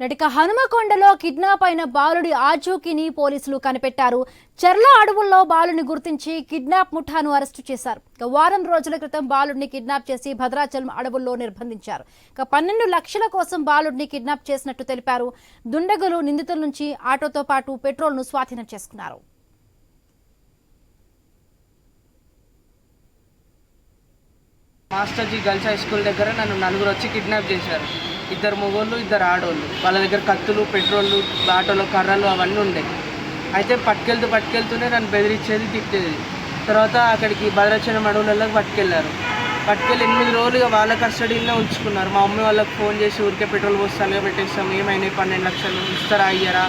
నటిక హనుమకొండలో kidnap అయిన బాలుడి ఆచూకీని పోలీసులు కనిపెట్టారు. చెర్ల అడవుల్లో బాలుని గుర్తించి కిడ్నాప్ ముఠాను అరెస్టు చేశారు. వారం రోజుల క్రితం బాలుడిని కిడ్నాప్ చేసి భద్రాచలం అడవుల్లో నిర్బంధించారు. 12 లక్షల కోసం బాలుడిని కిడ్నాప్ చేసినట్టు తెలిపారు. దుండగులు నిందితుల నుంచి ఆటోతో పాటు పెట్రోల్ను స్వాధీనం చేసుకున్నారు. మాస్టర్జీ గర్ల్స్ హై స్కూల్ దగ్గర నన్ను నలుగురు వచ్చి కిడ్నాప్ చేశారు. 2 మగోళ్ళు 2 ఆడోళ్ళు. వాళ్ళ దగ్గర కత్తులు, పెట్రోళ్ళు, ఆటోలో కర్రలు అవన్నీ ఉండే. అయితే పట్టుకెళ్తూనే నన్ను బెదిరించేది, తిట్టేది. తర్వాత అక్కడికి భద్రాచలం అడవులలోకి పట్టుకెళ్ళారు. 8 రోజులుగా వాళ్ళ కస్టడీలోనే ఉంచుకున్నారు. మా మమ్మీ వాళ్ళకి ఫోన్ చేసి ఊరికే పెట్రోల్ పోస్తానుగా పెట్టేస్తాం, ఏమైనా 12 లక్షలు ఇస్తారా అయ్యారా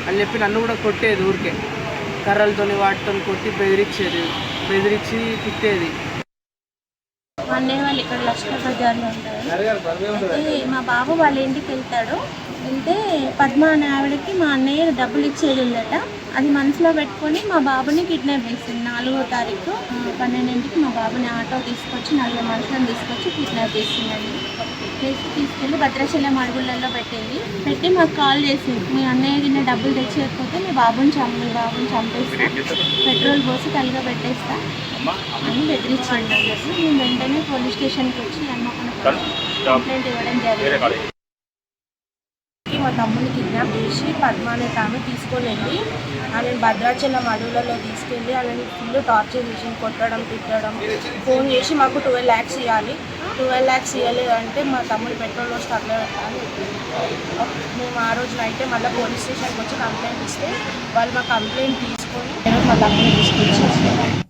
అని చెప్పి నన్ను కూడా కొట్టేది. ఊరికే కర్రలతోని వాటితో కొట్టి బెదిరించి తిట్టేది. మా అన్నయ్య వాళ్ళు ఇక్కడ లష్కర్ బజార్లో ఉంటారు. అయితే మా బాబు వాళ్ళ ఇంటికి వెళ్తే పద్మ అనే ఆవిడకి మా అన్నయ్య డబ్బులు ఇచ్చేది ఉందట. అది మనసులో పెట్టుకొని మా బాబుని కిడ్నాప్ చేసింది. 4వ తారీఖు 12ంటికి మా బాబుని ఆటో తీసుకొచ్చి 4 మనుషులను తీసుకొచ్చి కిడ్నాప్ చేసిందండి. తీసుకెళ్ళి భద్రాచలం అడవులలో పెట్టి మాకు కాల్ చేసింది. మీ అన్నయ్య కింద డబ్బులు తెచ్చేయకపోతే మీ బాబుని చంపేస్తా, పెట్రోల్ పోసి తల్లిగా పెట్టేస్తా అని బెదిరించండి. మేము వెంటనే పోలీస్ స్టేషన్కి వచ్చి కంప్లైంట్ ఇవ్వడం జరిగింది. మా తమ్ముని కిడ్నాప్ చేసి పద్మ అనే ఆమె తీసుకొని వెళ్ళి ఆమెను భద్రాచలం అడవులలో తీసుకెళ్ళి ఆమెను ఫుల్ టార్చర్ చేసి కొట్టడం, తిట్టడం, ఫోన్ చేసి మాకు 12 lakhs ఇవ్వాలి, 12 lakhs ఇవ్వలేదు అంటే మా తమ్ముడు పెట్రోల్ వస్తే అట్లా పెట్టాలి. మేము ఆ రోజు నైటే మళ్ళీ పోలీస్ స్టేషన్కి వచ్చి కంప్లైంట్ ఇస్తే వాళ్ళు మా కంప్లైంట్ తీసుకొని మా తమ్ముని తీసుకొచ్చేసి